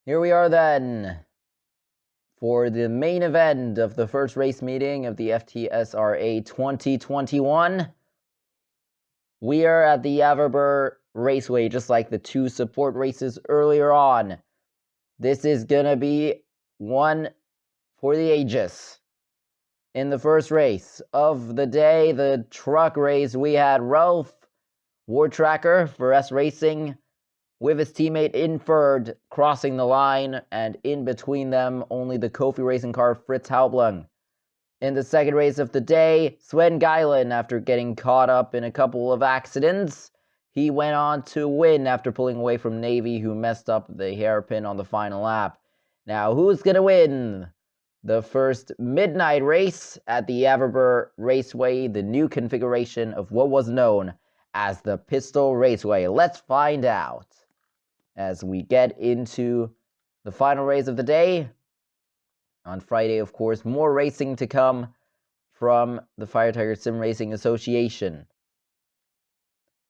Here we are then for the main event of the first race meeting of the FTSRA 2021. We are at the Averburgh Raceway, just like the two support races earlier on. This is going to be one for the ages. In the first race of the day, the truck race, we had Ralph Wartracker for S Racing with his teammate in third, crossing the line, and in between them, only the Kofi Racing car Fritz Haublang. In the second race of the day, Sven Geilen, after getting caught up in a couple of accidents, he went on to win after pulling away from Navy, who messed up the hairpin on the final lap. Now, who's going to win the first midnight race at the Averburgh Raceway, the new configuration of what was known as the Pistol Raceway? Let's find out as we get into the final race of the day. On Friday, of course, more racing to come from the Fire Tiger Sim Racing Association.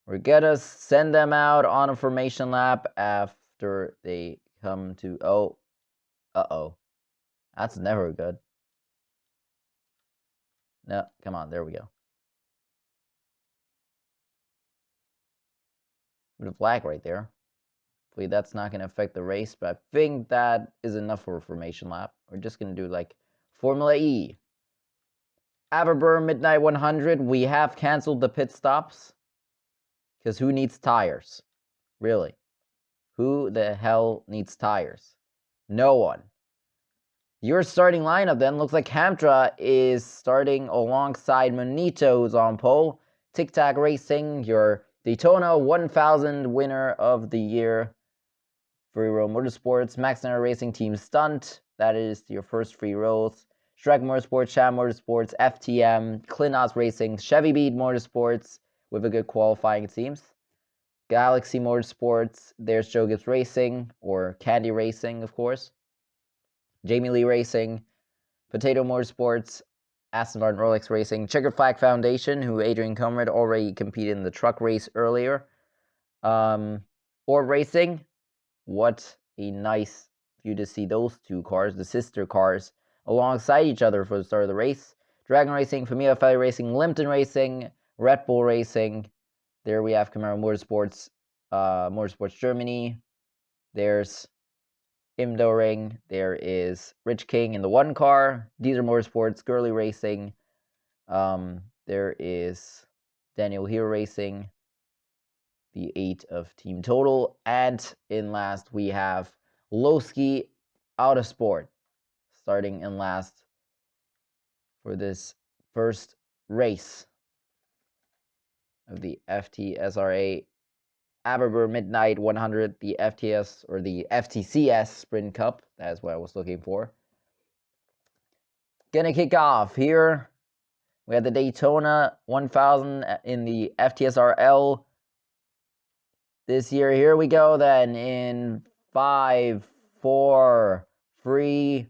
We're gonna send them out on a formation lap after they come to... Uh-oh. That's never good. No, come on, there we go. Bit of lag right there. Hopefully that's not going to affect the race, but I think that is enough for a formation lap. We're just going to do like Formula E. Averburgh Midnight 100, we have canceled the pit stops. Because who needs tires? Really? Who the hell needs tires? No one. Your starting lineup then looks like Hamtra is starting alongside Monito, who's on pole. Tic Tac Racing, your Daytona 1000 winner of the year. Free Roll Motorsports, Max Center Racing Team Stunt, that is your first free rolls. Shrek Motorsports, Sham Motorsports, FTM, Klinos Racing, Chevy Beat Motorsports, with a good qualifying, it seems. Galaxy Motorsports, there's Joe Gibbs Racing, or Candy Racing, of course. Jamie Lee Racing, Potato Motorsports, Aston Martin Rolex Racing, Checkered Flag Foundation, who Adrian Comrade already competed in the truck race earlier. Orb Racing, what a nice view to see those two cars, the sister cars, alongside each other for the start of the race. Dragon Racing, Familia Fire Racing, Limpton Racing, Red Bull Racing. There we have Camaro Motorsports, Motorsports Germany. There's Imdo Ring. There is Rich King in the one car. Diesel Motorsports, Gurley Racing. There is Daniel Hero Racing. The 8 of Team Total. And in last, we have Lowski Autosport starting in last for this first race of the FTSRA Averburgh Midnight 100, the FTS or the FTCS Sprint Cup. That is what I was looking for. Gonna kick off here. We have the Daytona 1000 in the FTSRL this year. Here we go then in 5, 4, 3,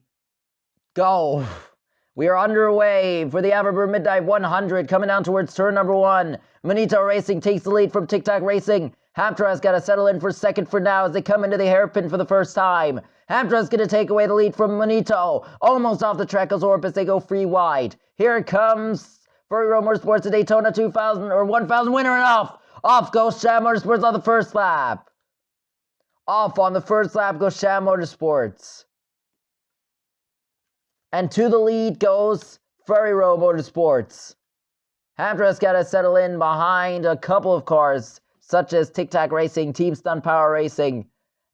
go. We are underway for the Averburgh Midnight 100, coming down towards turn number 1. Monito Racing takes the lead from Tic Tac Racing. Hamtra has got to settle in for second for now as they come into the hairpin for the first time. Hamtra is going to take away the lead from Monito. Almost off the track goes Orp as they go free wide. Here comes Furry Road Motorsports, the Daytona 2000 or 1000 winner, and off. Off goes Sham Motorsports on the first lap. Off on the first lap goes Sham Motorsports. And to the lead goes Furry Road Motorsports. Hamtra's got to settle in behind a couple of cars, such as Tic Tac Racing, Team Stunt Power Racing,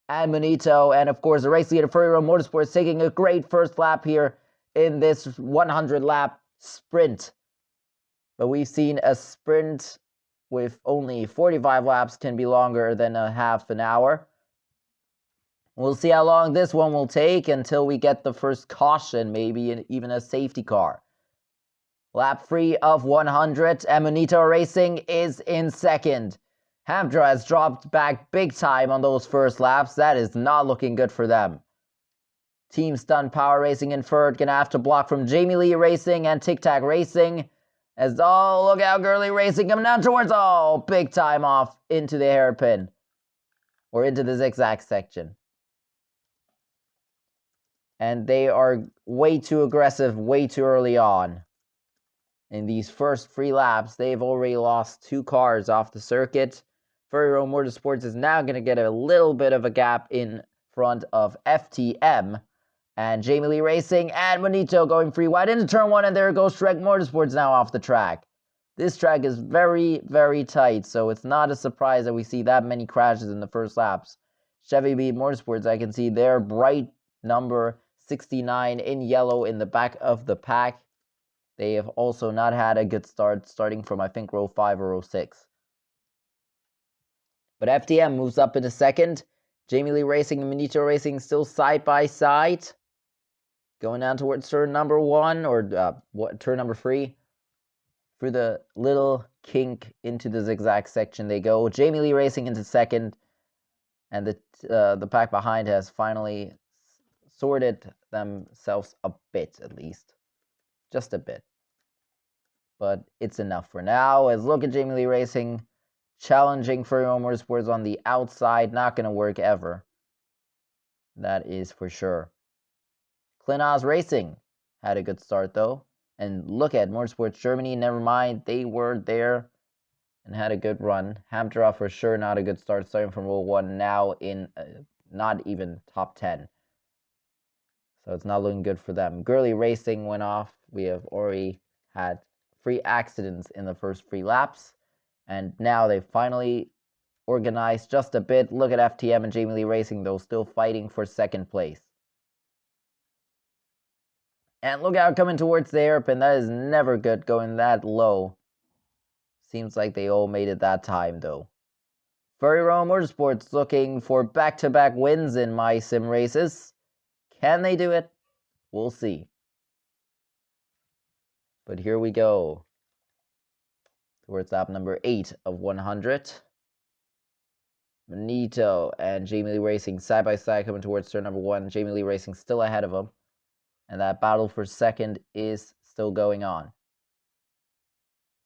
and Monito. And of course, the race leader, Furry Road Motorsports, taking a great first lap here in this 100-lap sprint. But we've seen a sprint with only 45 laps can be longer than a half an hour. We'll see how long this one will take until we get the first caution, maybe even a safety car. Lap 3 of 100, and Monito Racing is in second. Hamtra has dropped back big time on those first laps. That is not looking good for them. Team Stunt Power Racing in third, gonna have to block from Jamie Lee Racing and Tic Tac Racing. As, look out, Gurley Racing coming down towards, big time off into the hairpin. Or into the zigzag section. And they are way too aggressive, way too early on. In these first 3 laps, they've already lost 2 cars off the circuit. Furry Road Motorsports is now going to get a little bit of a gap in front of FTM. And Jamie Lee Racing and Bonito going free wide into turn 1, and there goes Shrek Motorsports now off the track. This track is very, very tight, so it's not a surprise that we see that many crashes in the first laps. Chevy Beat Motorsports, I can see their bright number 69 in yellow in the back of the pack. They have also not had a good start, starting from, I think, row 5 or row 6. But FTM moves up into second. Jamie Lee Racing and Bonito Racing still side by side. Going down towards turn number 1, or turn number 3. Through the little kink into the zigzag section they go. Jamie Lee Racing into second. And the pack behind has finally sorted themselves a bit, at least. Just a bit. But it's enough for now. As look at Jamie Lee Racing challenging Furry Road Motorsports on the outside. Not going to work ever. That is for sure. Clint Haas Racing had a good start, though. And look at Motorsports Germany. Never mind. They were there and had a good run. Hamtra for sure not a good start, starting from row 1, now in not even top 10. So it's not looking good for them. Gurley Racing went off. We have already had 3 accidents in the first 3 laps. And now they finally organized just a bit. Look at FTM and Jamie Lee Racing, though, still fighting for second place. And look out, coming towards the hairpin. That is never good, going that low. Seems like they all made it that time, though. Furry Road Motorsports looking for back-to-back wins in my sim races. Can they do it? We'll see. But here we go. Towards lap number 8 of 100. Bonito and Jamie Lee Racing side by side coming towards turn number 1. Jamie Lee Racing still ahead of them. And that battle for second is still going on.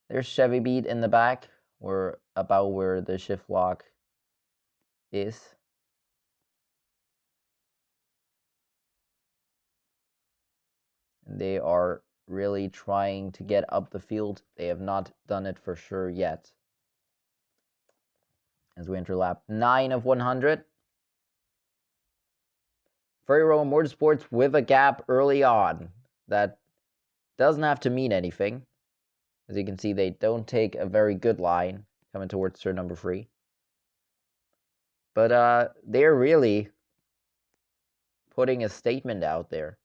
There's Chevy Beat in the back. We're about where the shift lock is. And they are really trying to get up the field. They have not done it for sure yet. As we enter lap 9 of 100. Furry Road Motorsports with a gap early on. That doesn't have to mean anything. As you can see, they don't take a very good line coming towards turn number 3. But they're really putting a statement out there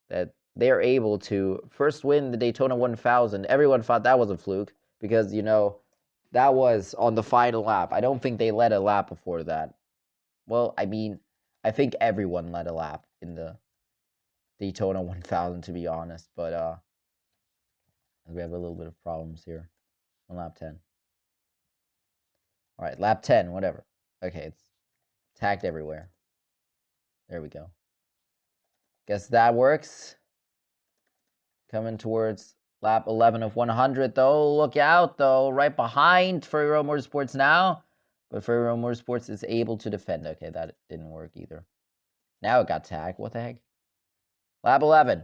that they're able to first win the Daytona 1000. Everyone thought that was a fluke because, you know, that was on the final lap. I don't think they led a lap before that. Well, I mean, I think everyone led a lap in the Daytona 1000, to be honest. But we have a little bit of problems here on lap 10. All right, lap 10, whatever. Okay, it's tagged everywhere. There we go. Guess that works. Coming towards lap 11 of 100, though. Look out, though. Right behind Furry Road Motorsports now. But Furry Road Motorsports is able to defend. Okay, that didn't work either. Now it got tagged. What the heck? Lap 11.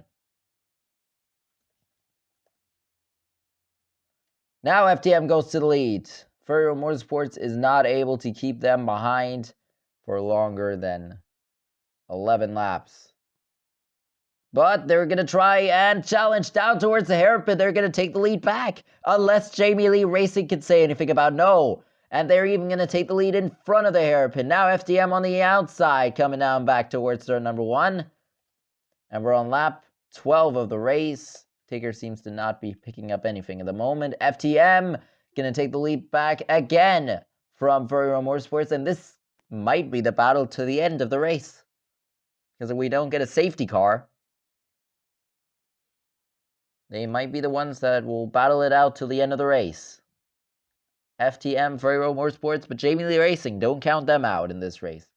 Now FTM goes to the lead. Furry Road Motorsports is not able to keep them behind for longer than 11 laps. But they're going to try and challenge down towards the hairpin. They're going to take the lead back. Unless Jamie Lee Racing can say anything about no. And they're even going to take the lead in front of the hairpin. Now FTM on the outside coming down back towards turn number 1. And we're on lap 12 of the race. Tigger seems to not be picking up anything at the moment. FTM going to take the lead back again from Furry Road Motorsports. And this might be the battle to the end of the race. Because if we don't get a safety car, they might be the ones that will battle it out till the end of the race. FTM, Furry Road Motorsports, but Jamie Lee Racing, don't count them out in this race.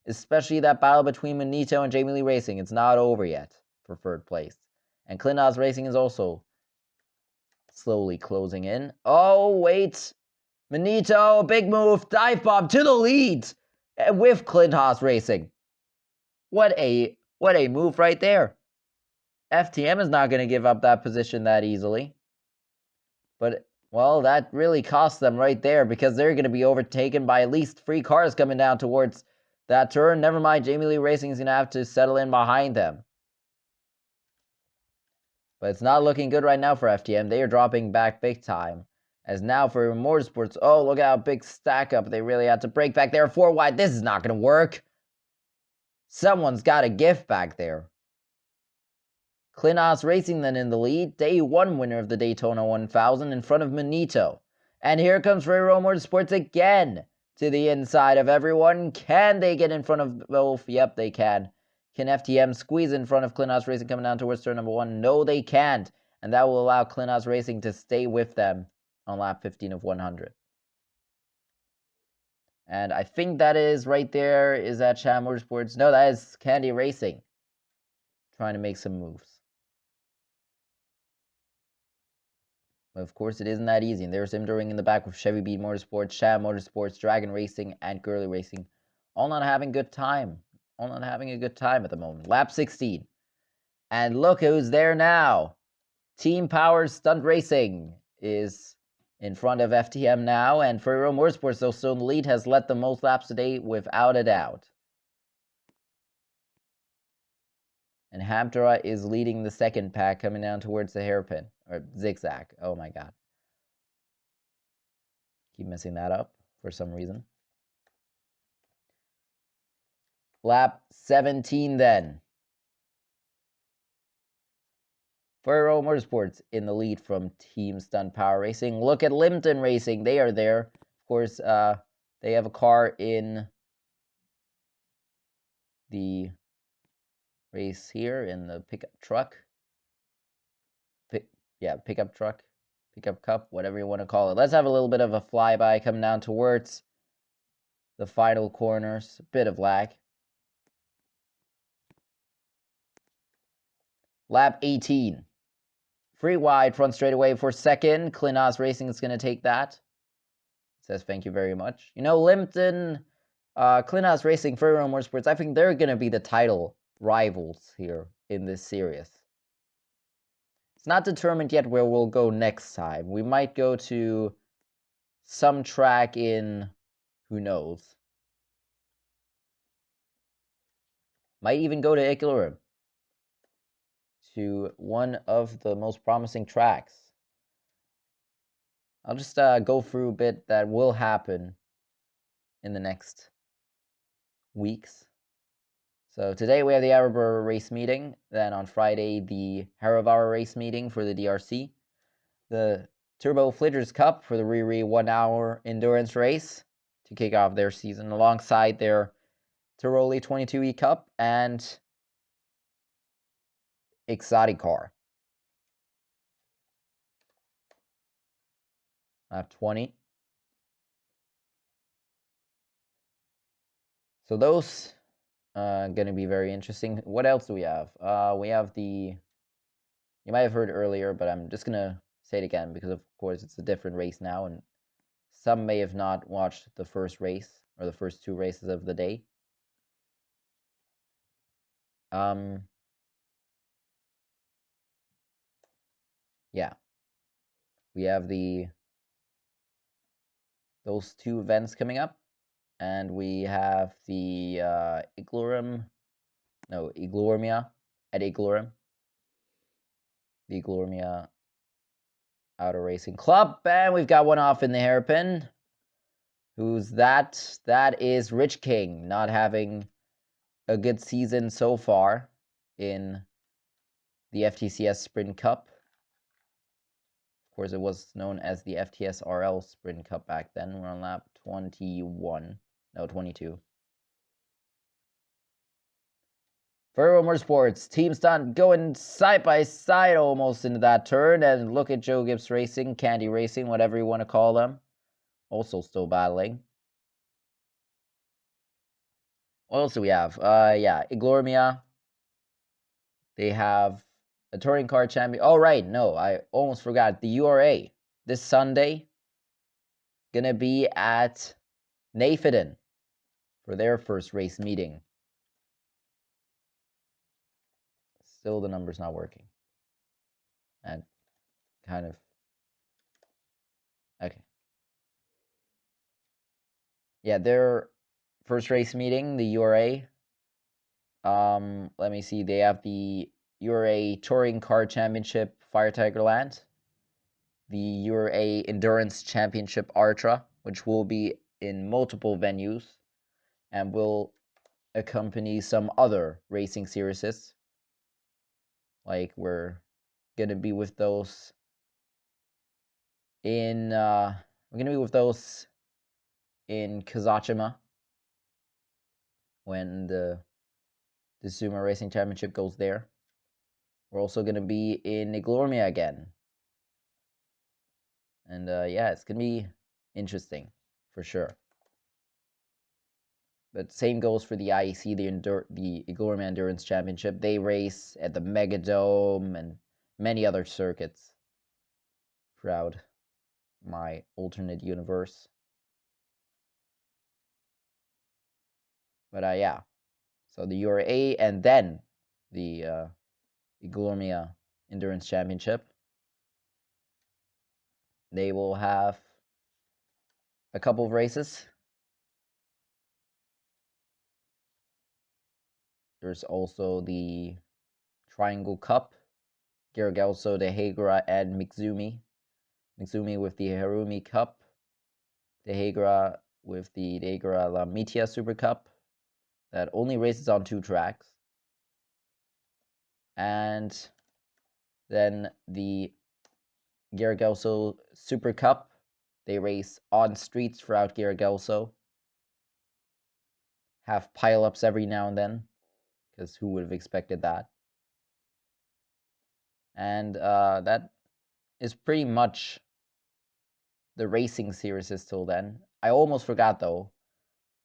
Especially that battle between Bonito and Jamie Lee Racing. It's not over yet for third place. And Clint Haas Racing is also slowly closing in. Oh, wait. Bonito, big move, dive bomb to the lead with Clint Haas Racing. What a What a move right there. FTM is not going to give up that position that easily. But, well, that really cost them right there because they're going to be overtaken by at least 3 cars coming down towards that turn. Never mind, Jamie Lee Racing is going to have to settle in behind them. But it's not looking good right now for FTM. They are dropping back big time. As now for Motorsports, oh, look at how big stack up. They really had to break back there. 4 wide. This is not going to work. Someone's got a gift back there. Klinas Racing then in the lead. Day 1 winner of the Daytona 1000 in front of Manito. And here comes Ferrero Motorsports again to the inside of everyone. Can they get in front of both? Yep, they can. Can FTM squeeze in front of Klinas Racing coming down towards turn number 1? No, they can't. And that will allow Klinas Racing to stay with them on lap 15 of 100. And I think that is right there. Is that Sham Motorsports? No, that is Candy Racing trying to make some moves. But of course, it isn't that easy. And there's him during in the back with Chevy Beat Motorsports, Sham Motorsports, Dragon Racing, and Girly Racing. All not having a good time. All not having a good time at the moment. Lap 16. And look who's there now. Team Power Stunt Racing is in front of FTM now. And Ferrero Motorsports, though still in the lead, has led the most laps today without a doubt. And Hamtara is leading the second pack coming down towards the hairpin. Or zigzag. Oh my god. Keep messing that up for some reason. Lap 17 then. Ferrero Motorsports in the lead from Team Stunt Power Racing. Look at Limpton Racing. They are there. Of course, they have a car in the race here in the pickup truck. Pickup truck. Pickup cup, whatever you want to call it. Let's have a little bit of a flyby coming down towards the final corners. A bit of lag. Lap 18. Free wide front straightaway for second. Klinas Racing is going to take that. It says thank you very much. You know, Limpton, Klinas Racing, Ferrero Motorsports, I think they're going to be the title rivals here in this series. It's not determined yet where we'll go next time. We might go to some track in, who knows. Might even go to Ikelurum, to one of the most promising tracks. I'll just go through a bit that will happen in the next weeks. So today we have the Averburgh race meeting. Then on Friday, the Haravar race meeting for the DRC. The Turbo Flitters Cup for the Riri 1 hour endurance race to kick off their season alongside their Tiroli 22E Cup and Exotic Car. Lap 20. So those going to be very interesting. What else do we have? We have the, you might have heard earlier, but I'm just going to say it again because, of course, it's a different race now, and some may have not watched the first race or the first 2 races of the day. Yeah. We have those 2 events coming up. And we have the Iglorumia at Iglorum. The Iglorumia Auto Racing Club. And we've got one off in the hairpin. Who's that? That is Rich King, not having a good season so far in the FTCS Sprint Cup. Of course, it was known as the FTS RL Sprint Cup back then. We're on lap 21. No, 22. Ferrero Motorsports, Team Stunt going side by side almost into that turn. And look at Joe Gibbs Racing, Candy Racing, whatever you want to call them. Also still battling. What else do we have? Iglorumia. They have a touring car champion. Oh, right. No, I almost forgot. The URA this Sunday going to be at Nafidin for their first race meeting. Still the number's not working. And kind of... Okay. Yeah, their first race meeting, the URA. Let me see. They have the URA Touring Car Championship Fire Tigerland, the URA Endurance Championship Artra, which will be in multiple venues and will accompany some other racing series. Like we're gonna be with those in Kazachima when the Sumo Racing Championship goes there. We're also gonna be in Iglormia again. And yeah, it's gonna be interesting for sure. But same goes for the IEC, the Iglormia Endurance Championship. They race at the Megadome and many other circuits throughout my alternate universe. But yeah, so the URA and then the Iglormia Endurance Championship. They will have a couple of races. There's also the Triangle Cup, Garagelso, De Hagera, and Mizumi. Mizumi with the Harumi Cup, De Hagera with the De Hagera La Mitia Super Cup that only races on 2 tracks. And then the Garagelso Super Cup, they race on streets throughout Garagelso. Have pile-ups every now and then, because who would have expected that? And that is pretty much the racing series till then. I almost forgot though,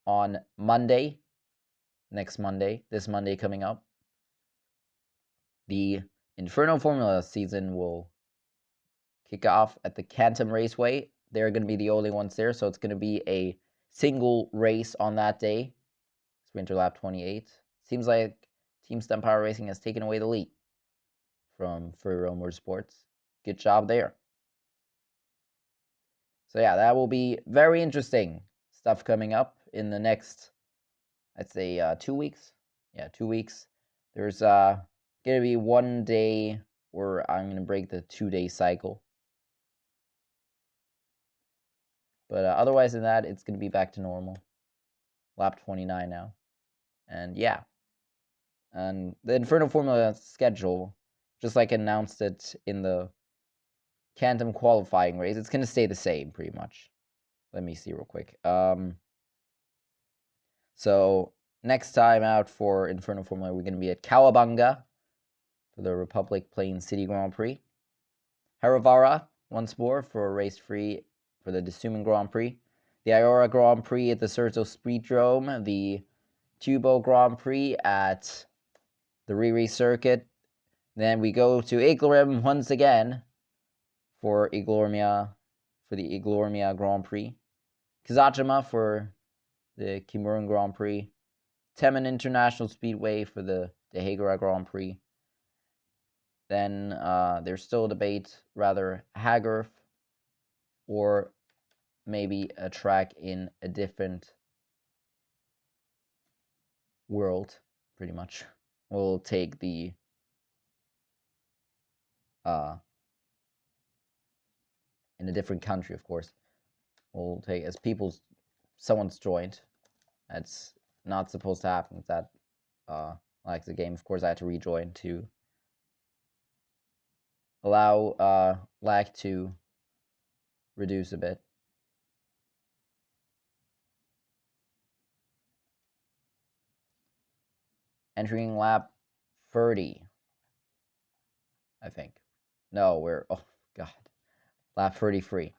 on Monday, this Monday coming up, the Inferno Formula season will kick off at the Canton Raceway. They're going to be the only ones there, so it's going to be a single race on that day. It's Winter Lap 28. Seems like Team Stem Power Racing has taken away the lead from Furro Motorsports. Good job there. So yeah, that will be very interesting stuff coming up in the next, I'd say 2 weeks. Yeah, 2 weeks. There's going to be one day where I'm going to break the 2-day cycle. But otherwise than that, it's going to be back to normal. Lap 29 now. And yeah. And the Inferno Formula schedule, just like announced it in the Canton qualifying race, it's going to stay the same pretty much. Let me see real quick. So next time out for Inferno Formula, we're going to be at Cowabunga for the Republic Plain City Grand Prix. Haravara once more for race 3 for the Desuman Grand Prix. The Iora Grand Prix at the Surto Speedrome. The Tubo Grand Prix at the Riri Circuit. Then we go to Iglorem once again for the Iglormia Grand Prix. Kazachima for the Kimuran Grand Prix. Temen International Speedway for the De Hagera Grand Prix. Then there's still a debate, rather Hagerf or maybe a track in a different world, pretty much. We'll take the in a different country, of course. We'll take as someone's joined. That's not supposed to happen. That like the game, of course, I had to rejoin to allow lag to reduce a bit. Entering lap 30, I think. No, oh god, lap 33.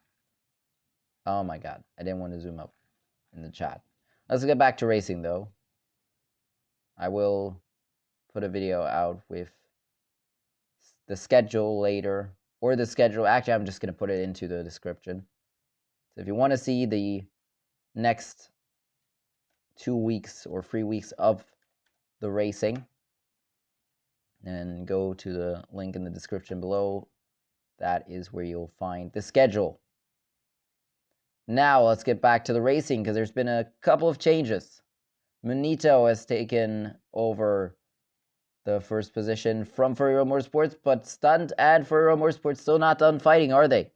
Oh my god, I didn't want to zoom up in the chat. Let's get back to racing though. I will put a video out with the schedule later, or the schedule. Actually, I'm just going to put it into the description. So if you want to see the next 2 weeks or 3 weeks of the racing, and go to the link in the description below. That is where you'll find the schedule. Now let's get back to the racing because there's been a couple of changes. Munito has taken over the first position from Furry Road Motorsports, but Stunt and Furry Road Motorsports still not done fighting, are they?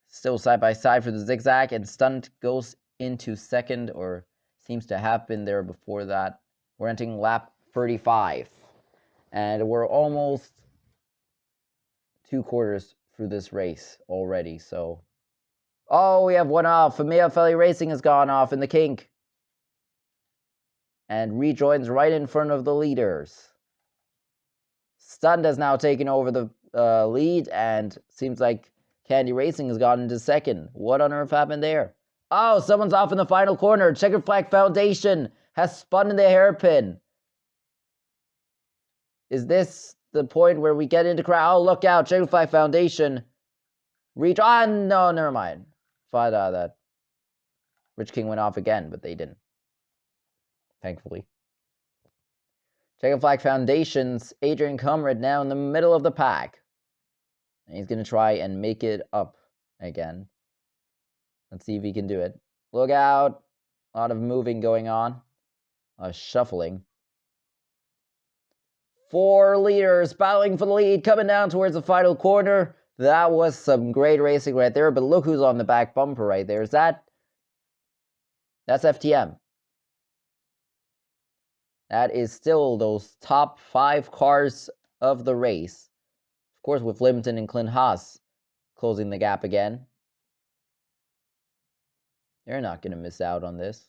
Still side by side for the zigzag, and Stunt goes into second, or seems to have been there before that. We're entering lap 35, and we're almost 2/4 through this race already, so... Oh, we have one off. Familia Feli Racing has gone off in the kink, and rejoins right in front of the leaders. Stunt has now taken over the lead, and seems like Candy Racing has gotten into second. What on earth happened there? Oh, someone's off in the final corner. Checkered Flag Foundation has spun in the hairpin. Is this the point where we get into crowd? Oh, look out. Checkered Flag Foundation. Reach on. No, never mind. Thought that Rich King went off again, but they didn't. Thankfully. Checkered Flag Foundation's Adrian Comrade now in the middle of the pack. And he's going to try and make it up again. Let's see if he can do it. Look out. A lot of moving going on. Shuffling. 4 leaders battling for the lead, coming down towards the final corner. That was some great racing right there, but look who's on the back bumper right there. Is that... That's FTM. That is still those top 5 cars of the race. Of course, with Limpton and Clint Haas closing the gap again. They're not going to miss out on this.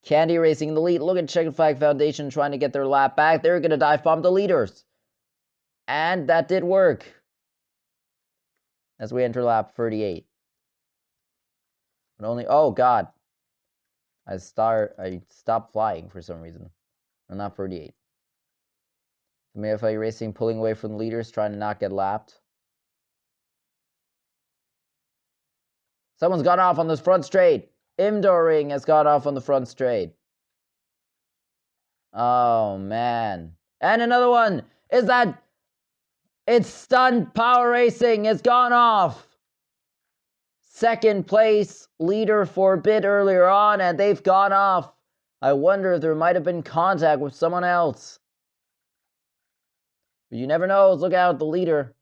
Candy Racing in the lead. Look at Checkered Flag Foundation trying to get their lap back. They're going to dive bomb the leaders. And that did work. As we enter lap 38. But only... Oh, God. I stopped flying for some reason. I'm not 38. Familia Racing pulling away from the leaders, trying to not get lapped. Someone's gone off on this front straight. Imdoring has gone off on the front straight. Oh, man. And another one. Is that... It's Stunt Power Racing. It's gone off. Second place leader for a bit earlier on, and they've gone off. I wonder if there might have been contact with someone else. But you never know. Look out, the leader.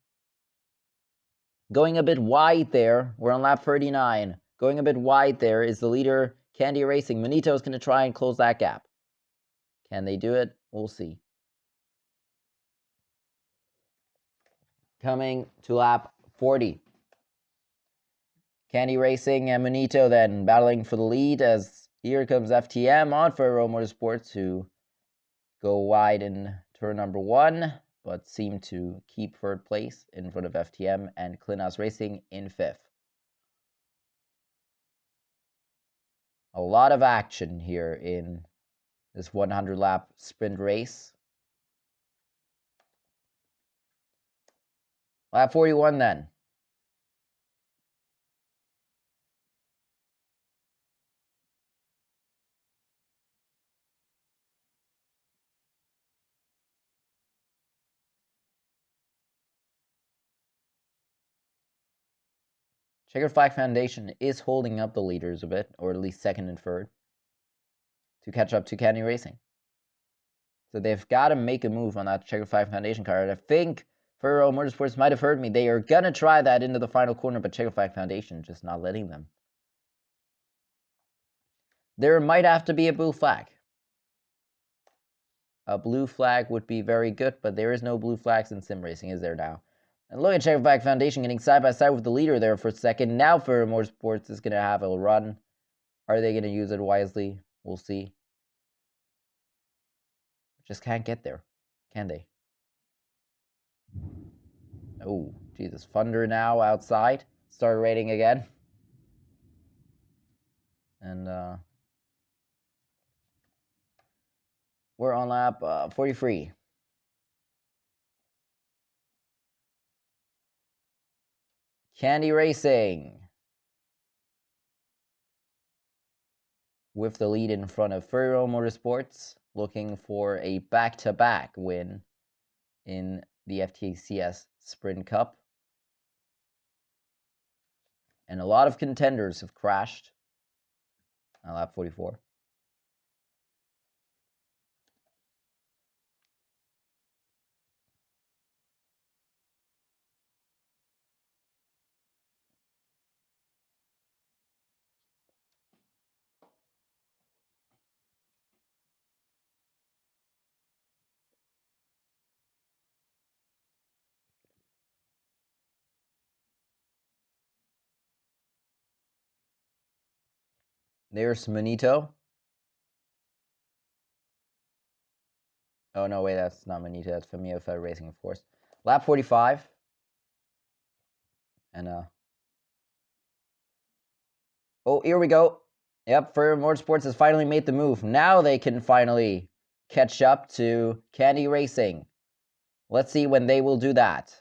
Going a bit wide there. We're on lap 39. Going a bit wide there is the leader, Candy Racing. Manito's going to try and close that gap. Can they do it? We'll see. Coming to lap 40. Candy Racing and Manito then battling for the lead, as here comes FTM on Furry Road Motorsports, who go wide in turn number 1, but seem to keep 3rd place in front of FTM and Clint Haas Racing in 5th. A lot of action here in this 100-lap sprint race. Lap 41 then. Checkered Flag Foundation is holding up the leaders a bit, or at least 2nd and 3rd, to catch up to Candy Racing. So they've got to make a move on that Checkered Flag Foundation car. I think Furry Road Motorsports might have heard me. They are going to try that into the final corner, but Checkered Flag Foundation just not letting them. There might have to be a blue flag. A blue flag would be very good, but there is no blue flags in sim racing, is there now? And look at Checkered Flag Foundation getting side by side with the leader there for a second. Now Furry Motorsports is going to have a run. Are they going to use it wisely? We'll see. Just can't get there, can they? Oh, Jesus. Thunder now outside. Started raining again. And we're on lap 43. Candy Racing with the lead in front of Furry Road Motorsports. looking for a back-to-back win in the FTCS Sprint Cup. And a lot of contenders have crashed on lap 44. There's Manito. Oh, no, wait, that's not Manito. That's Famio Fed Racing, of course. Lap 45. And, oh, here we go. Yep, Furrier Motorsports has finally made the move. Now they can finally catch up to Candy Racing. Let's see when they will do that.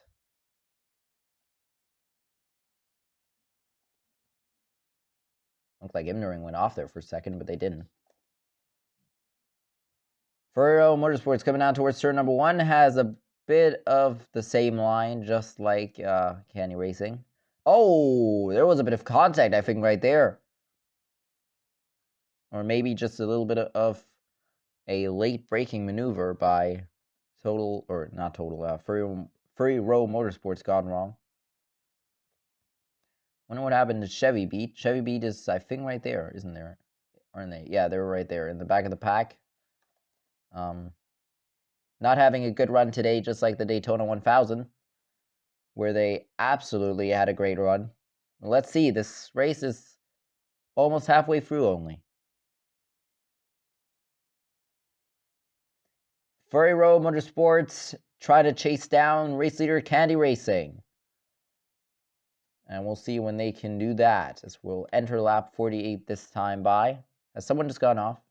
Looked like Imnering went off there for a second, but they didn't. Furrier Motorsports coming down towards turn number 1 has a bit of the same line, just like Candy Racing. Oh, there was a bit of contact, I think, right there. Or maybe just a little bit of a late braking maneuver by Furrier Motorsports gone wrong. Wonder what happened to Chevy Beat. Chevy Beat is, I think, right there, isn't there? Aren't they? Yeah, they're right there in the back of the pack. Not having a good run today, just like the Daytona 1000, where they absolutely had a great run. Let's see, this race is almost halfway through only. Furrier Motorsports try to chase down race leader Candy Racing. And we'll see when they can do that, as we'll enter lap 48 this time by. Has someone just gone off?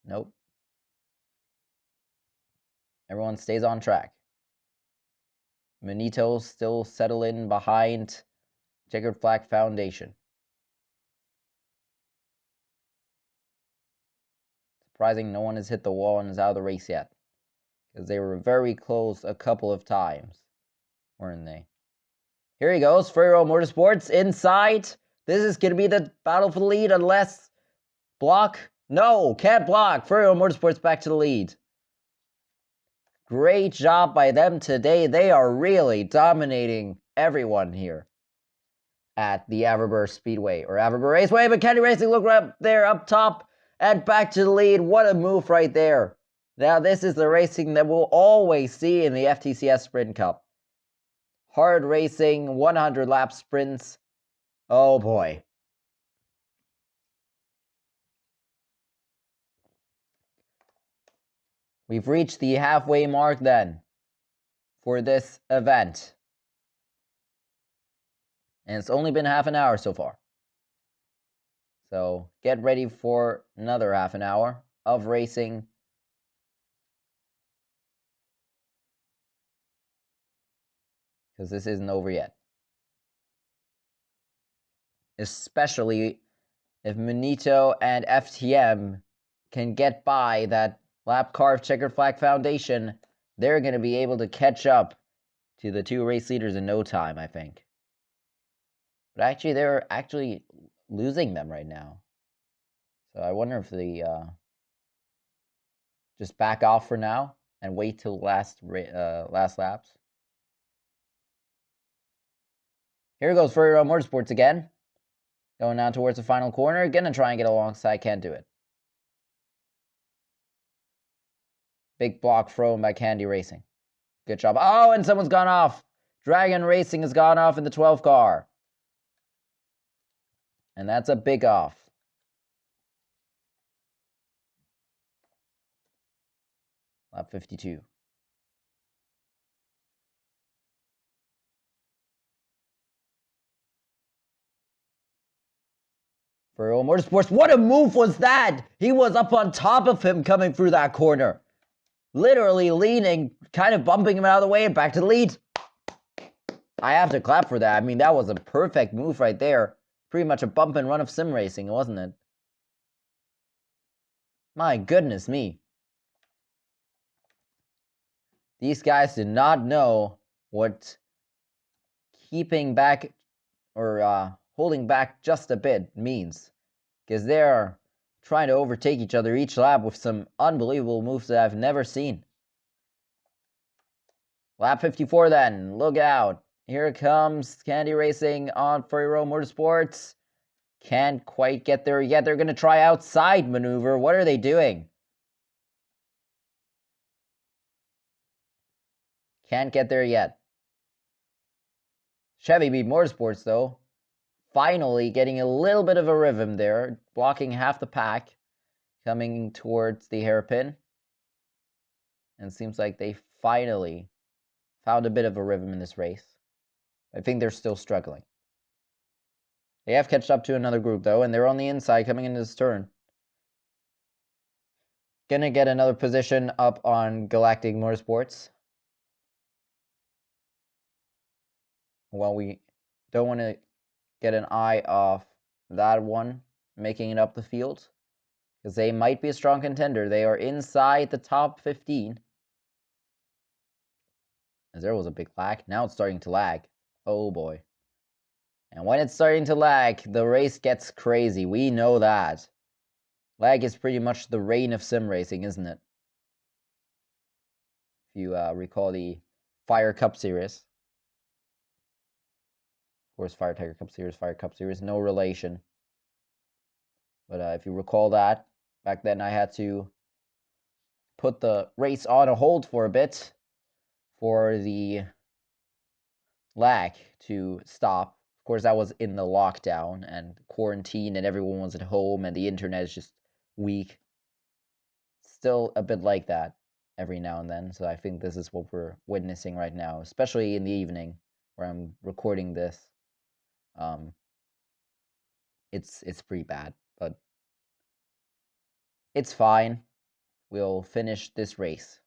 Nope. Everyone stays on track. Manito still settle in behind Checkered Flag Foundation. Surprising no one has hit the wall and is out of the race yet, because they were very close a couple of times, weren't they? Here he goes, Furrier Motorsports inside. This is going to be the battle for the lead unless block. No, can't block. Furrier Motorsports back to the lead. Great job by them today. They are really dominating everyone here at the Averburgh Speedway or Averburgh Raceway. But Candy Racing, look right up there, up top and back to the lead. What a move right there. Now this is the racing that we'll always see in the FTCS Sprint Cup. Hard racing, 100 lap sprints. Oh boy. We've reached the halfway mark then for this event. And it's only been half an hour so far. So get ready for another half an hour of racing. Because this isn't over yet. Especially if Manito and FTM can get by that lap car of Checkered Flag Foundation, they're going to be able to catch up to the two race leaders in no time, I think. But actually, they're actually losing them right now. So I wonder if they just back off for now and wait till last laps. Here goes Furrier Motorsports again. Going down towards the final corner. Gonna try and get alongside. Can't do it. Big block thrown by Candy Racing. Good job. Oh, and someone's gone off. Dragon Racing has gone off in the 12 car. And that's a big off. Lap 52. Furrier Motorsports, what a move was that? He was up on top of him coming through that corner. Literally leaning, kind of bumping him out of the way and back to the lead. I have to clap for that. I mean, that was a perfect move right there. Pretty much a bump and run of sim racing, wasn't it? My goodness me. These guys did not know what keeping back or holding back just a bit means, because they're trying to overtake each other each lap with some unbelievable moves that I've never seen. Lap 54 then, look out. Here comes Candy Racing on Furry Row Motorsports. Can't quite get there yet. They're going to try outside maneuver. What are they doing? Can't get there yet. Chevy beat Motorsports, though. Finally getting a little bit of a rhythm there, blocking half the pack, coming towards the hairpin. And seems like they finally found a bit of a rhythm in this race. I think they're still struggling. They have catched up to another group, though, and they're on the inside coming into this turn. Gonna get another position up on Galactic Motorsports. Well, we don't want to get an eye off that one making it up the field, because they might be a strong contender. They are inside the top 15. As there was a big lag. Now it's starting to lag. Oh boy. And when it's starting to lag, the race gets crazy. We know that. Lag is pretty much the reign of sim racing, isn't it? If you recall the Fire Cup Series. Of course, Fire Tiger Cup Series, Fire Cup Series, no relation. But if you recall that, back then I had to put the race on a hold for a bit for the lag to stop. Of course, that was in the lockdown and quarantine and everyone was at home and the internet is just weak. Still a bit like that every now and then. So I think this is what we're witnessing right now, especially in the evening where I'm recording this. It's pretty bad, but it's fine. We'll finish this race.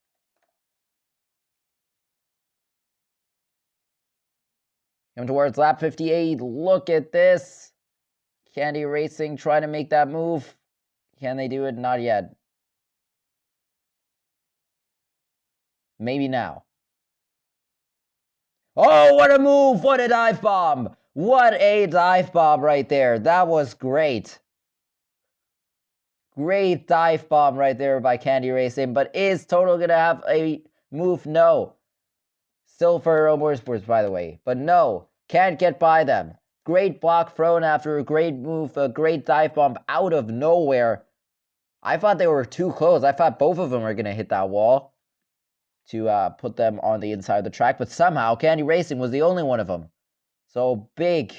Coming towards lap 58. Look at this. Candy Racing trying to make that move. Can they do it? Not yet. Maybe now. Oh, what a move! What a dive bomb! What a dive bomb right there. That was great. Great dive bomb right there by Candy Racing. But is Total going to have a move? No. Still for Motorsports, by the way. But no, can't get by them. Great block thrown after a great move, a great dive bomb out of nowhere. I thought they were too close. I thought both of them were going to hit that wall to put them on the inside of the track. But somehow, Candy Racing was the only one of them. So big,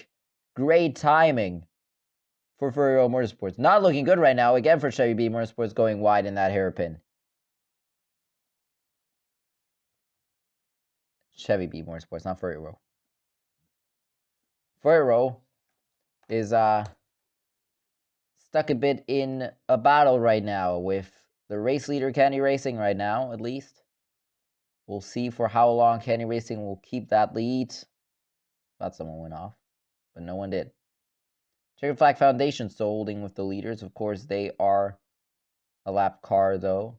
great timing for Furry Row Motorsports. Not looking good right now. Again for Chevy B Motorsports going wide in that hairpin. Chevy B Motorsports, not Furry Row. Furry Row is stuck a bit in a battle right now with the race leader Candy Racing right now, at least. We'll see for how long Candy Racing will keep that lead. Thought someone went off, but no one did. Checkered Flag Foundation still holding with the leaders. Of course, they are a lap car, though.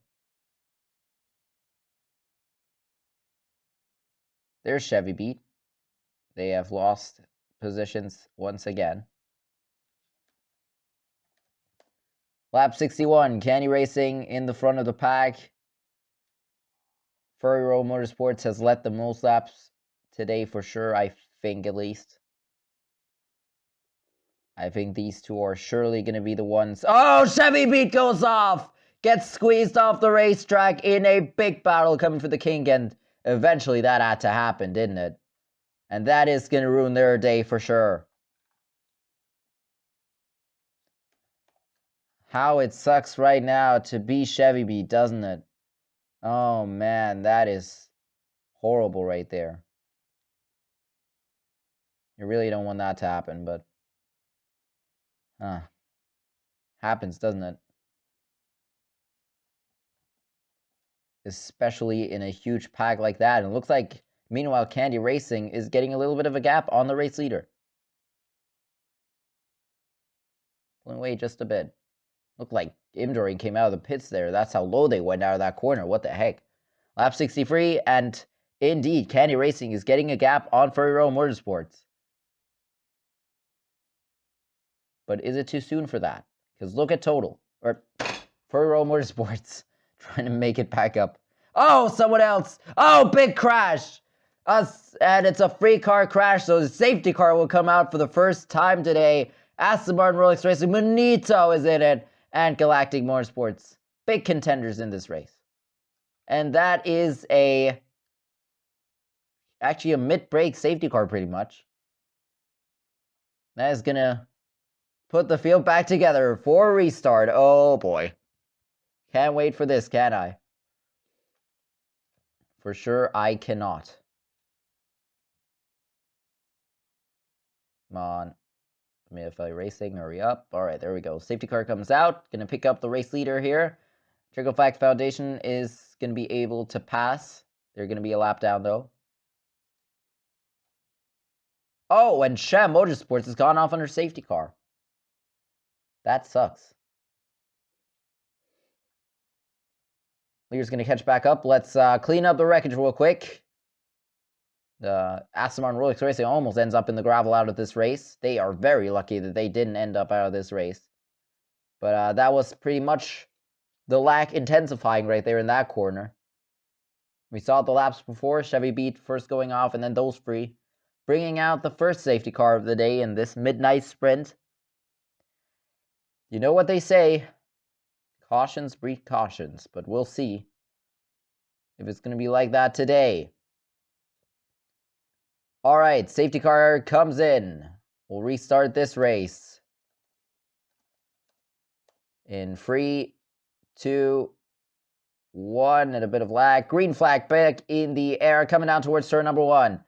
There's Chevy Beat. They have lost positions once again. Lap 61, Candy Racing in the front of the pack. Furry Row Motorsports has led the most laps today for sure, I think at least. I think these two are surely going to be the ones. Oh, Chevy Beat goes off! Gets squeezed off the racetrack in a big battle coming for the king, and eventually that had to happen, didn't it? And that is going to ruin their day for sure. How it sucks right now to be Chevy Beat, doesn't it? Oh man, that is horrible right there. You really don't want that to happen, but happens, doesn't it? Especially in a huge pack like that. And it looks like, meanwhile, Candy Racing is getting a little bit of a gap on the race leader. Pulling away just a bit. Looked like Imdori came out of the pits there. That's how low they went out of that corner. What the heck? Lap 63, and indeed, Candy Racing is getting a gap on Furry Row Motorsports. But is it too soon for that? Because look at total. Or Furry Row Motorsports trying to make it back up. Oh, someone else. Oh, big crash. And it's a free car crash, so the safety car will come out for the first time today. Aston Martin Rolex Racing, Bonito is in it, and Galactic Motorsports. Big contenders in this race. And that is actually a mid-break safety car pretty much. That is going to put the field back together for a restart. Oh boy. Can't wait for this, can I? For sure, I cannot. Come on. Midfield Racing, hurry up. All right, there we go. Safety car comes out. Going to pick up the race leader here. Trickle Fact Foundation is going to be able to pass. They're going to be a lap down, though. Oh, and Shem Motorsports has gone off under safety car. That sucks. Leader's going to catch back up. Let's clean up the wreckage real quick. The Aston Martin Rolex Racing almost ends up in the gravel out of this race. They are very lucky that they didn't end up out of this race. But that was pretty much the lack intensifying right there in that corner. We saw the laps before. Chevy Beat first going off and then those three. Bringing out the first safety car of the day in this midnight sprint. You know what they say. Cautions breed cautions. But we'll see if it's going to be like that today. All right, safety car comes in. We'll restart this race. In 3, 2, 1, and a bit of lag. Green flag back in the air, coming down towards turn number 1.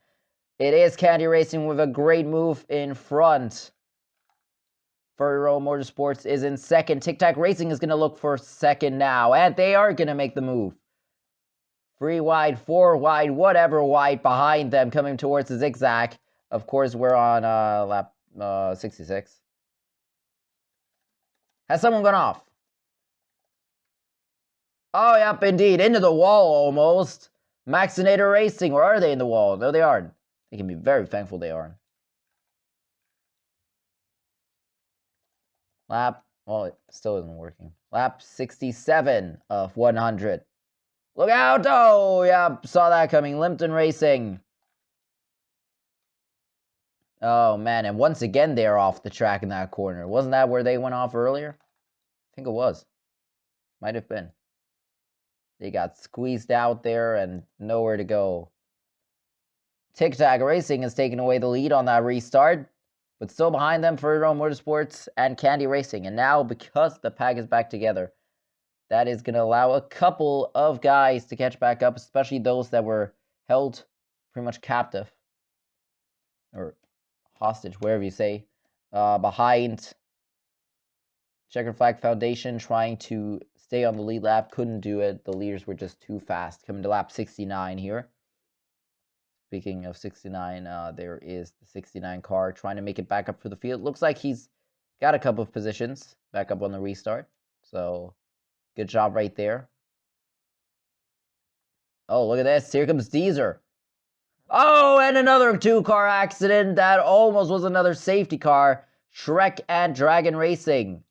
It is Candy Racing with a great move in front. Furry Row Motorsports is in second. Tic Tac Racing is going to look for second now, and they are going to make the move. 3 wide, 4 wide, whatever wide behind them coming towards the zigzag. Of course, we're on lap 66. Has someone gone off? Oh, yep, indeed. Into the wall almost. Maxinator Racing, or are they in the wall? No, they aren't. They can be very thankful they aren't. Lap, well, it still isn't working. Lap 67 of 100. Look out! Oh, yeah, saw that coming. Limpton Racing. Oh, man, and once again, they're off the track in that corner. Wasn't that where they went off earlier? I think it was. Might have been. They got squeezed out there and nowhere to go. Tic Tac Racing has taken away the lead on that restart, but still behind them, Furry Row Motorsports and Candy Racing. And now, because the pack is back together, that is going to allow a couple of guys to catch back up, especially those that were held pretty much captive or hostage, wherever you say, behind Checker Flag Foundation, trying to stay on the lead lap. Couldn't do it. The leaders were just too fast. Coming to lap 69 here. Speaking of 69, there is the 69 car trying to make it back up for the field. Looks like he's got a couple of positions back up on the restart. So, good job right there. Oh, look at this. Here comes Deezer. Oh, and another 2-car accident. That almost was another safety car. Shrek and Dragon Racing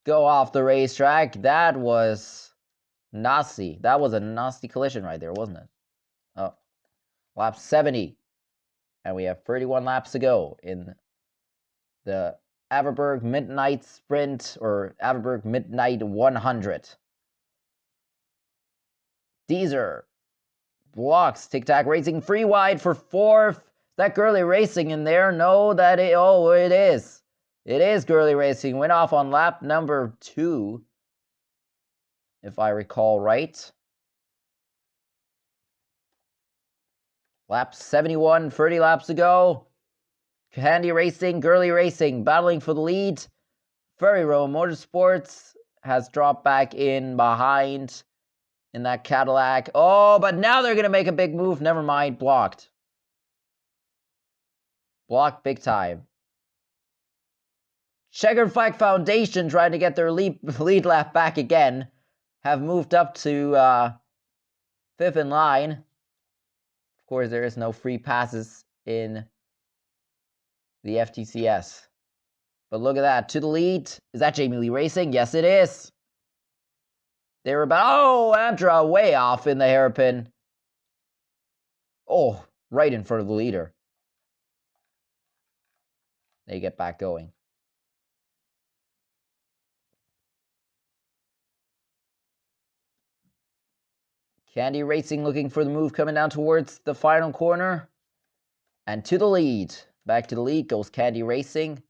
go off the racetrack. That was nasty. That was a nasty collision right there, wasn't it? Oh, lap 70. And we have 31 laps to go in the Averburgh Midnight Sprint, or Averburgh Midnight 100. Deezer blocks Tic Tac Racing 3 wide for 4th. Is that Girly Racing in there? No, it is. It is Girly Racing. Went off on lap number 2, if I recall right. Lap 71, 30 laps to go. Candy Racing, Girly Racing battling for the lead. Furry Row Motorsports has dropped back in behind in that Cadillac. Oh, but now they're going to make a big move. Never mind. Blocked. Blocked big time. Checkered Flag Foundation trying to get their lead lap back again. Have moved up to 5th in line. Of course, there is no free passes in the FTCS. But look at that. To the lead. Is that Jamie Lee Racing? Yes, it is. They were about... Oh, Amdra way off in the hairpin. Oh, right in front of the leader. They get back going. Candy Racing looking for the move coming down towards the final corner. And to the lead. Back to the lead goes Candy Racing.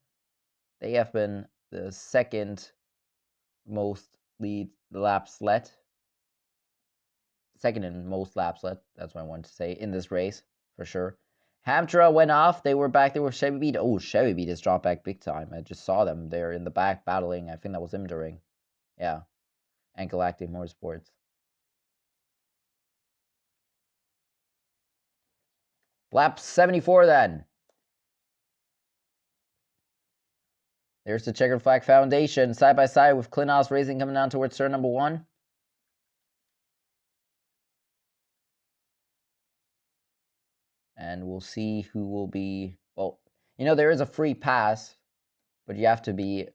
They have been the second most laps led. Second and most laps led. That's what I wanted to say in this race, for sure. Hamtra went off. They were back. They were Chevy Beat. Oh, Chevy Beat has dropped back big time. I just saw them. They're in the back battling. I think that was Imdering. Yeah. And Galactic Motorsports. Lap 74 then. There's the Checkered Flag Foundation side by side with Klinos Racing coming down towards turn number 1. And we'll see who will be... Well, you know, there is a free pass, but you have to be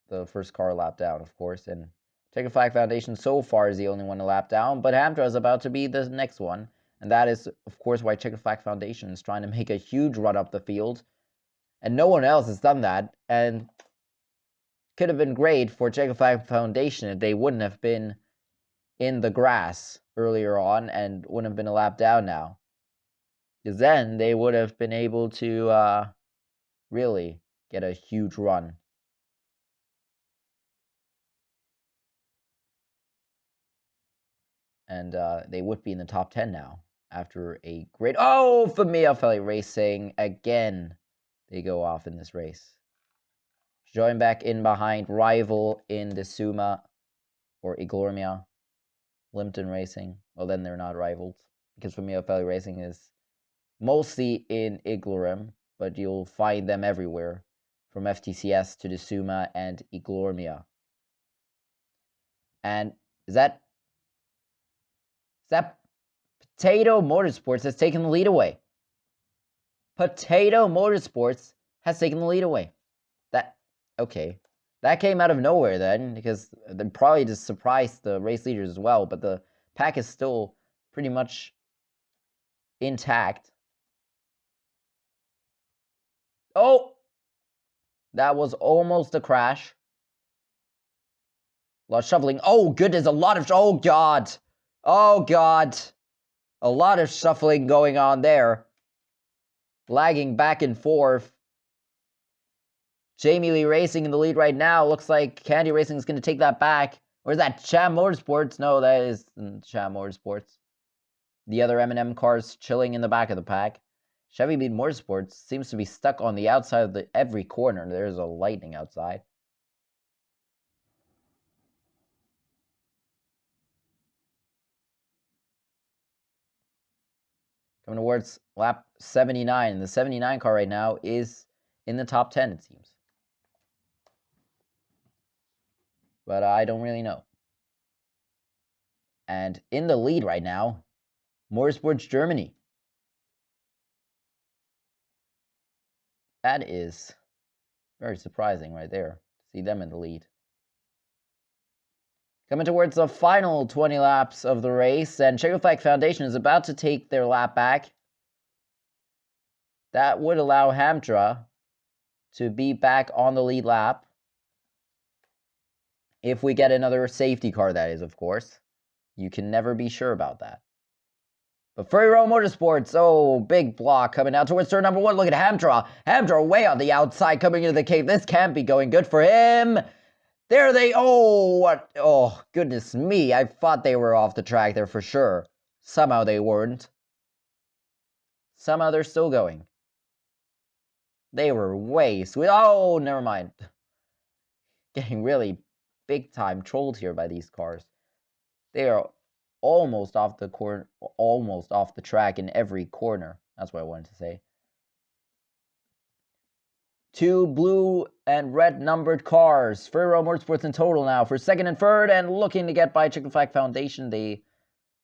the first car lap down, of course. And Checkered Flag Foundation so far is the only one to lap down, but Hamtra is about to be the next one. And that is, of course, why Checkered Flag Foundation is trying to make a huge run up the field. And no one else has done that. And could have been great for Checkered Flag Foundation if they wouldn't have been in the grass earlier on and wouldn't have been a lap down now. Because then they would have been able to really get a huge run. And they would be in the top 10 now after a great... Oh, Famiafeli Racing again. They go off in this race. Join back in behind rival in Desuma or Iglormia. Limpton Racing. Well, then they're not rivals because Famiafeli Racing is mostly in Iglorim, but you'll find them everywhere from FTCS to Desuma and Iglormia. And is that Potato Motorsports has taken the lead away? Potato Motorsports has taken the lead away. Okay. That came out of nowhere then, because they probably just surprised the race leaders as well, but the pack is still pretty much intact. Oh! That was almost a crash. A lot of shuffling. Oh, goodness, a lot of... Oh, God. Oh, God. A lot of shuffling going on there. Lagging back and forth. Jamie Lee Racing in the lead right now. Looks like Candy Racing is going to take that back. Or is that Cham Motorsports? No, that is Cham Motorsports. The other M&M cars chilling in the back of the pack. Chevy Beat Motorsports seems to be stuck on the outside of every corner. There's a lightning outside. Coming towards lap 79. And the 79 car right now is in the top 10, it seems. But I don't really know. And in the lead right now, Motorsports Germany. That is very surprising right there. See them in the lead. Coming towards the final 20 laps of the race, and Checkered Flag Foundation is about to take their lap back. That would allow Hamtra to be back on the lead lap. If we get another safety car, that is, of course. You can never be sure about that. But Furry Row Motorsports, oh, big block coming out towards turn number 1. Look at Hamtra. Hamtra way on the outside coming into the cave. This can't be going good for him. There they... Oh, what... Oh, goodness me. I thought they were off the track there for sure. Somehow they weren't. Somehow they're still going. They were way sweet. Oh, never mind. Getting really big time trolled here by these cars. They are almost off the corner, almost off the track in every corner. That's what I wanted to say. two blue and red numbered cars. Free Roam Motorsports in total now for second and third, and looking to get by Chicken Flag Foundation. They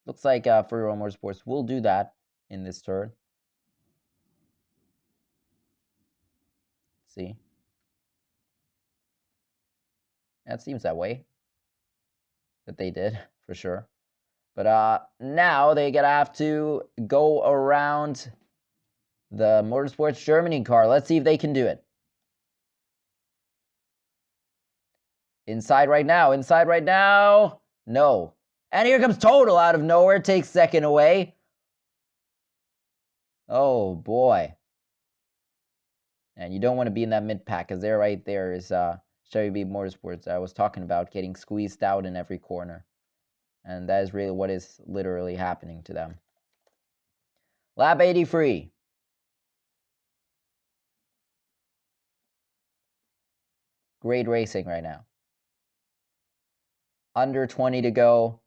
looks like Free Roam Motorsports will do that in this turn. Let's see. That seems that way. That they did, for sure. But now they're going to have to go around the Motorsports Germany car. Let's see if they can do it. Inside right now. No. And here comes Total out of nowhere, takes second away. Oh, boy. And you don't want to be in that mid-pack, because there right there is Chevy Beat Motorsports I was talking about, getting squeezed out in every corner. And that is really what is literally happening to them. Lap 83. Great racing right now. Under 20 to go.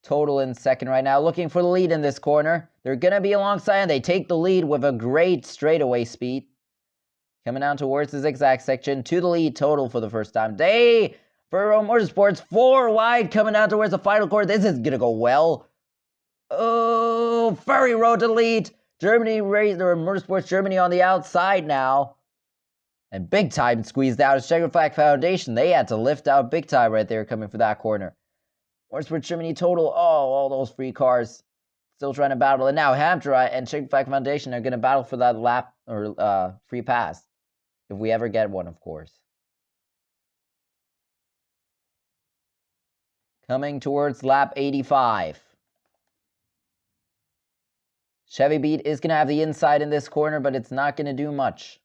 Total in second right now, looking for the lead in this corner. They're going to be alongside, and they take the lead with a great straightaway speed. Coming down towards the zigzag section, to the lead. Total for the first time. Free Roam Motorsports, 4 wide, coming down towards the final corner. This is going to go well. Oh, Ferry Road to the lead. Germany, Motorsports Germany on the outside now. And big time squeezed out is Chicken Flag Foundation. They had to lift out big time right there coming for that corner. Motorsports Germany Total. Oh, all those free cars still trying to battle. And now Hampshire and Chicken Flag Foundation are going to battle for that lap or free pass. If we ever get one, of course. Coming towards lap 85. Chevy Beat is going to have the inside in this corner, but it's not going to do much.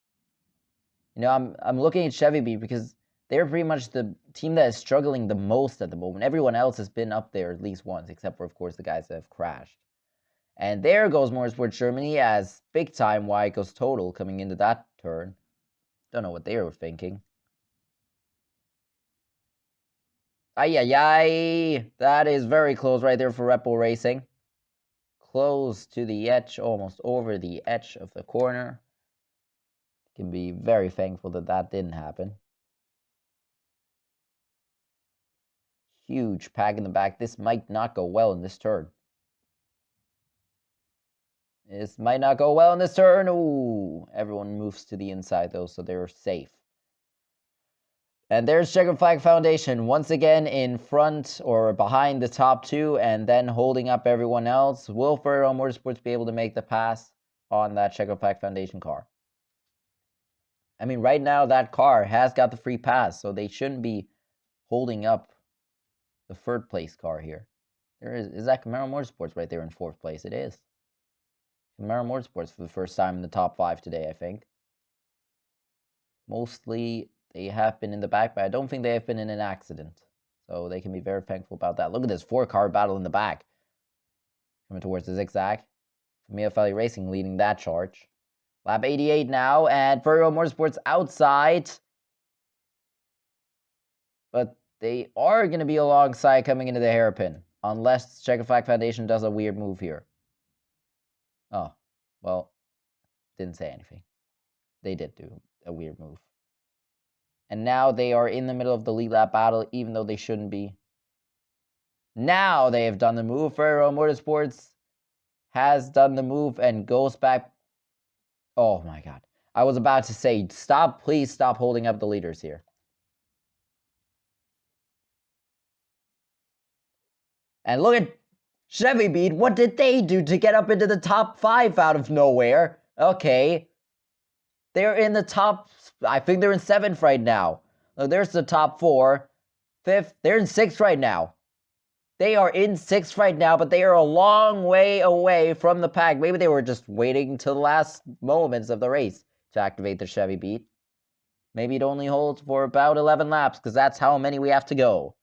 You know, I'm looking at Chevy Beat because they're pretty much the team that is struggling the most at the moment. Everyone else has been up there at least once, except for, of course, the guys that have crashed. And there goes Motorsports Germany as big time wide goes Total coming into that turn. Don't know what they were thinking. Ay. That is very close right there for Red Bull Racing. Close to the edge, almost over the edge of the corner. Can be very thankful that that didn't happen. Huge pack in the back. This might not go well in this turn. This might not go well in this turn. Ooh, everyone moves to the inside though, so they're safe. And there's Chicken Flag Foundation once again in front or behind the top two and then holding up everyone else. Will Free Roam Motorsports be able to make the pass on that Chicken Flag Foundation car? I mean, right now that car has got the free pass, so they shouldn't be holding up the third place car here. Is that Camaro Motorsports right there in fourth place? It is. Camaro Motorsports for the first time in the top 5 today, I think. Mostly they have been in the back, but I don't think they have been in an accident. So they can be very thankful about that. Look at this 4-car battle in the back. Coming towards the zigzag. Familia Valley Racing leading that charge. Lap 88 now, and Free Roam Motorsports outside. But they are going to be alongside coming into the hairpin. Unless Chicken Flag Foundation does a weird move here. Oh, well, didn't say anything. They did do a weird move. And now they are in the middle of the lead lap battle, even though they shouldn't be. Now they have done the move. Free Roam Motorsports has done the move and goes back. Oh my God. I was about to say, please stop holding up the leaders here. And look at Chevy Beat. What did they do to get up into the top 5 out of nowhere? Okay. They're in the top, I think they're in 7th right now. Look, there's the top 4. 5th, they're in 6th right now. They are in 6th right now, but they are a long way away from the pack. Maybe they were just waiting till the last moments of the race to activate the Chevy Beat. Maybe it only holds for about 11 laps, because that's how many we have to go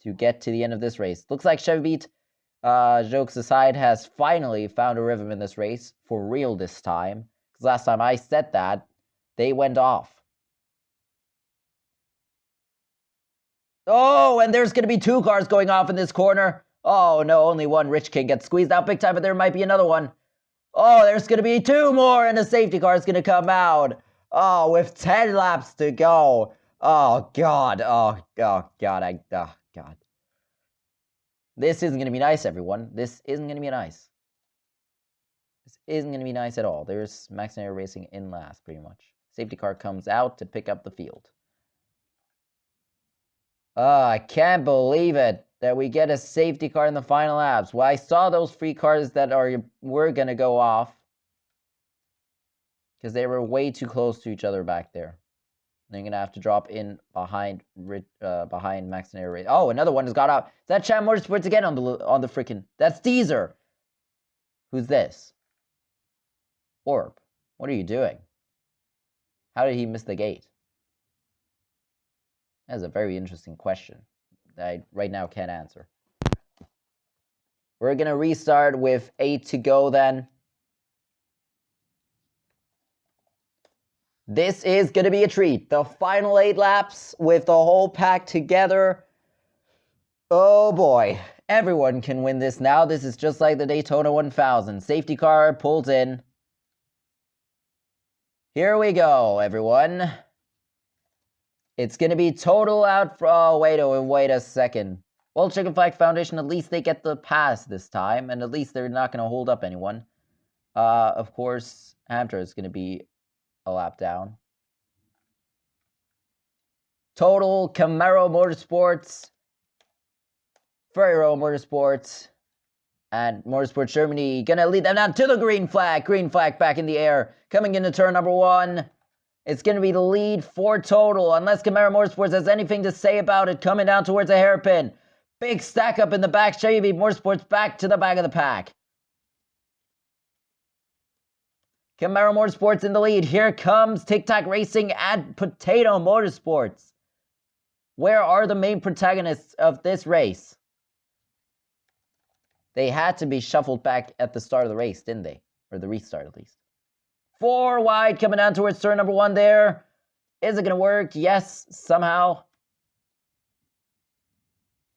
to get to the end of this race. Looks like Chevy Beat, jokes aside, has finally found a rhythm in this race, for real this time. Because last time I said that, they went off. Oh, and there's going to be 2 cars going off in this corner. Oh, no, only one Rich King gets squeezed out big time, but there might be another one. Oh, there's going to be 2 more, and a safety car is going to come out. Oh, with 10 laps to go. Oh, God. Oh, God. Oh, God. This isn't going to be nice, everyone. This isn't going to be nice. This isn't going to be nice at all. There's Max and Air Racing in last, pretty much. Safety car comes out to pick up the field. I can't believe it that we get a safety car in the final laps. Well, I saw those free cars that were going to go off because they were way too close to each other back there. They're going to have to drop in behind Max and Air Racing. Oh, another one has got out. Is that Champ Motorsports again on the freaking... That's Deezer. Who's this? Orb. What are you doing? How did he miss the gate? That is a very interesting question that I right now can't answer. We're going to restart with 8 to go then. This is going to be a treat. The final 8 laps with the whole pack together. Oh boy. Everyone can win this now. This is just like the Daytona 1000. Safety car pulled in. Here we go, everyone. It's going to be total out for... Oh, wait a second. Well, Chicken Flag Foundation, at least they get the pass this time. And at least they're not going to hold up anyone. Of course, Hampton is going to be a lap down. Total, Camaro Motorsports, Ferrero Motorsports, and Motorsports Germany gonna lead them down to the green flag. Green flag back in the air. Coming into turn number 1. It's gonna be the lead for Total, unless Camaro Motorsports has anything to say about it. Coming down towards a hairpin. Big stack up in the back. Chevy Motorsports back to the back of the pack. Camaro Motorsports in the lead. Here comes Tic Tac Racing and Potato Motorsports. Where are the main protagonists of this race? They had to be shuffled back at the start of the race, didn't they? Or the restart, at least. 4 wide coming down towards turn number 1 there. Is it going to work? Yes, somehow.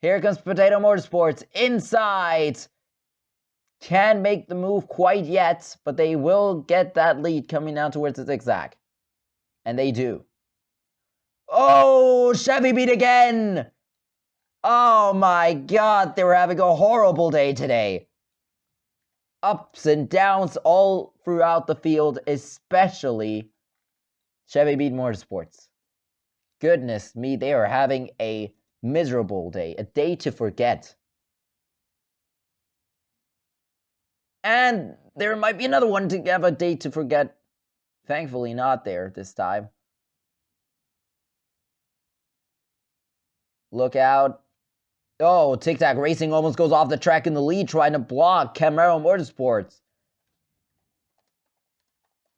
Here comes Potato Motorsports inside. Can't make the move quite yet, but they will get that lead coming down towards the zigzag. And they do. Oh, Chevy beat again. Oh my God, they were having a horrible day today. Ups and downs all throughout the field, especially Chevy beat Motorsports. Goodness me, they are having a miserable day, a day to forget. And there might be another one to have a day to forget. Thankfully not there this time. Look out. Oh, Tic Tac Racing almost goes off the track in the lead, trying to block Camaro Motorsports.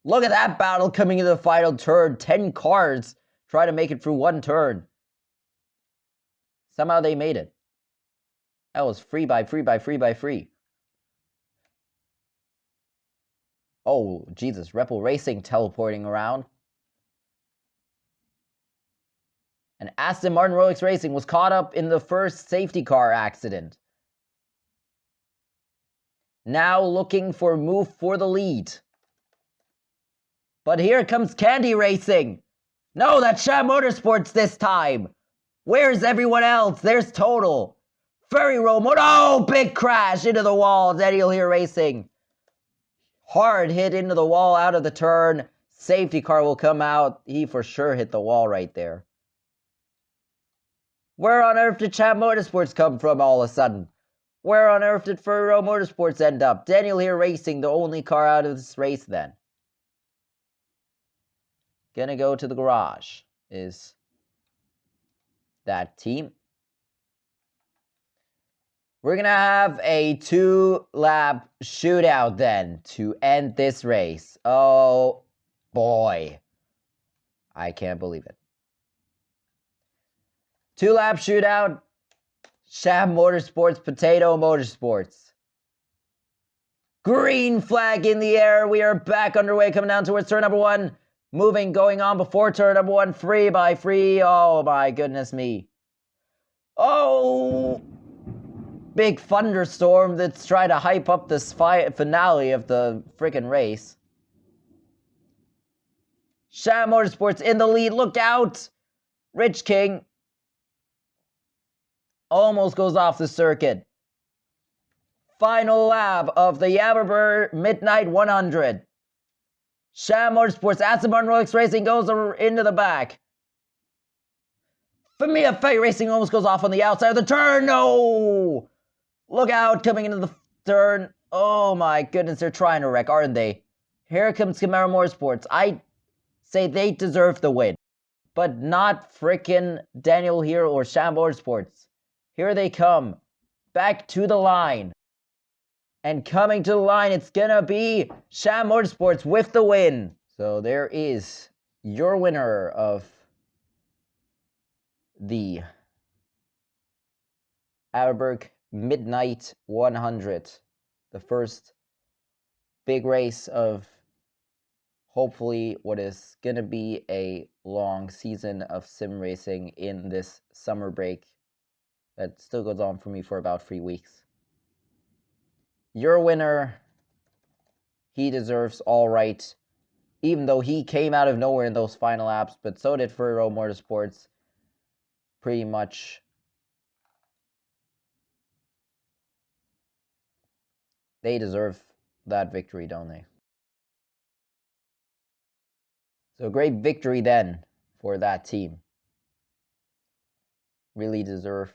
Look at that battle coming into the final turn. 10 cars try to make it through one turn. Somehow they made it. That was free by free. Oh, Jesus. Rebel Racing teleporting around. And Aston Martin Rolex Racing was caught up in the first safety car accident. Now looking for a move for the lead. But here comes Candy Racing. No, that's Sham Motorsports this time. Where's everyone else? There's Total. Ferry Road Motor. Oh, big crash into the wall. Daniel here Racing. Hard hit into the wall out of the turn. Safety car will come out. He for sure hit the wall right there. Where on earth did Champ Motorsports come from all of a sudden? Where on earth did Ferrero Motorsports end up? Daniel here Racing, the only car out of this race then. Gonna go to the garage is that team. We're gonna have a 2-lap shootout then to end this race. Oh boy. I can't believe it. 2-lap shootout. Sham Motorsports, Potato Motorsports. Green flag in the air. We are back underway, coming down towards turn number 1. Moving, going on before turn number 1. Free by free. Oh my goodness me. Oh! Big thunderstorm that's trying to hype up this finale of the freaking race. Sham Motorsports in the lead. Look out! Rich King almost goes off the circuit. Final lap of the Averburgh Midnight 100. Sham Motorsports, Aston Martin Rolex Racing goes into the back. Familia Fay Racing almost goes off on the outside of the turn. No! Look out, coming into the turn. Oh my goodness, they're trying to wreck, aren't they? Here comes Camaro Motorsports. I say they deserve the win, but not frickin' Daniel here or Sham Motorsports. Here they come, back to the line. And coming to the line, it's gonna be Sham Motorsports with the win. So there is your winner of the Averburgh Midnight 100. The first big race of hopefully what is gonna be a long season of sim racing in this summer break that still goes on for me for about 3 weeks. Your winner, he deserves all right, even though he came out of nowhere in those final laps, but so did Furrow Motorsports. Pretty much they deserve that victory, don't they? So great victory then for that team. Really deserve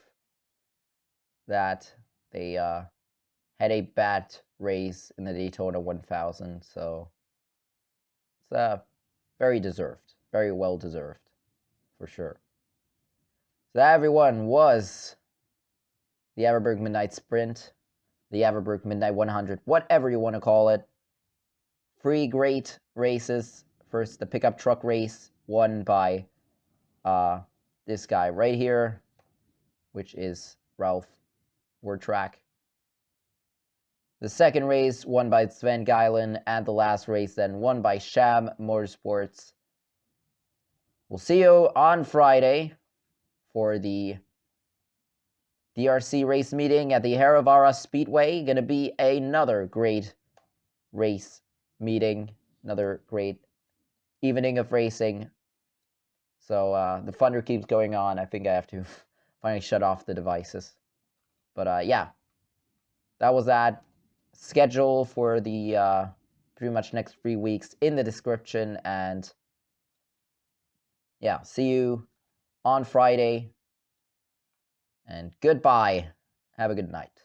that. They had a bad race in the Daytona 1000, so it's very deserved, very well deserved, for sure. So that, everyone, was the Averburgh Midnight Sprint, the Averburgh Midnight 100, whatever you want to call it. 3 great races. First, the pickup truck race won by this guy right here, which is Ralph Wertrack. The second race won by Sven Geilen, and the last race then won by Sham Motorsports. We'll see you on Friday for the DRC race meeting at the Averburgh Speedway. Gonna be another great race meeting, another great evening of racing. So the thunder keeps going on. I think I have to finally shut off the devices. But yeah, that was that. Schedule for the pretty much next 3 weeks in the description. And yeah, see you on Friday. And goodbye. Have a good night.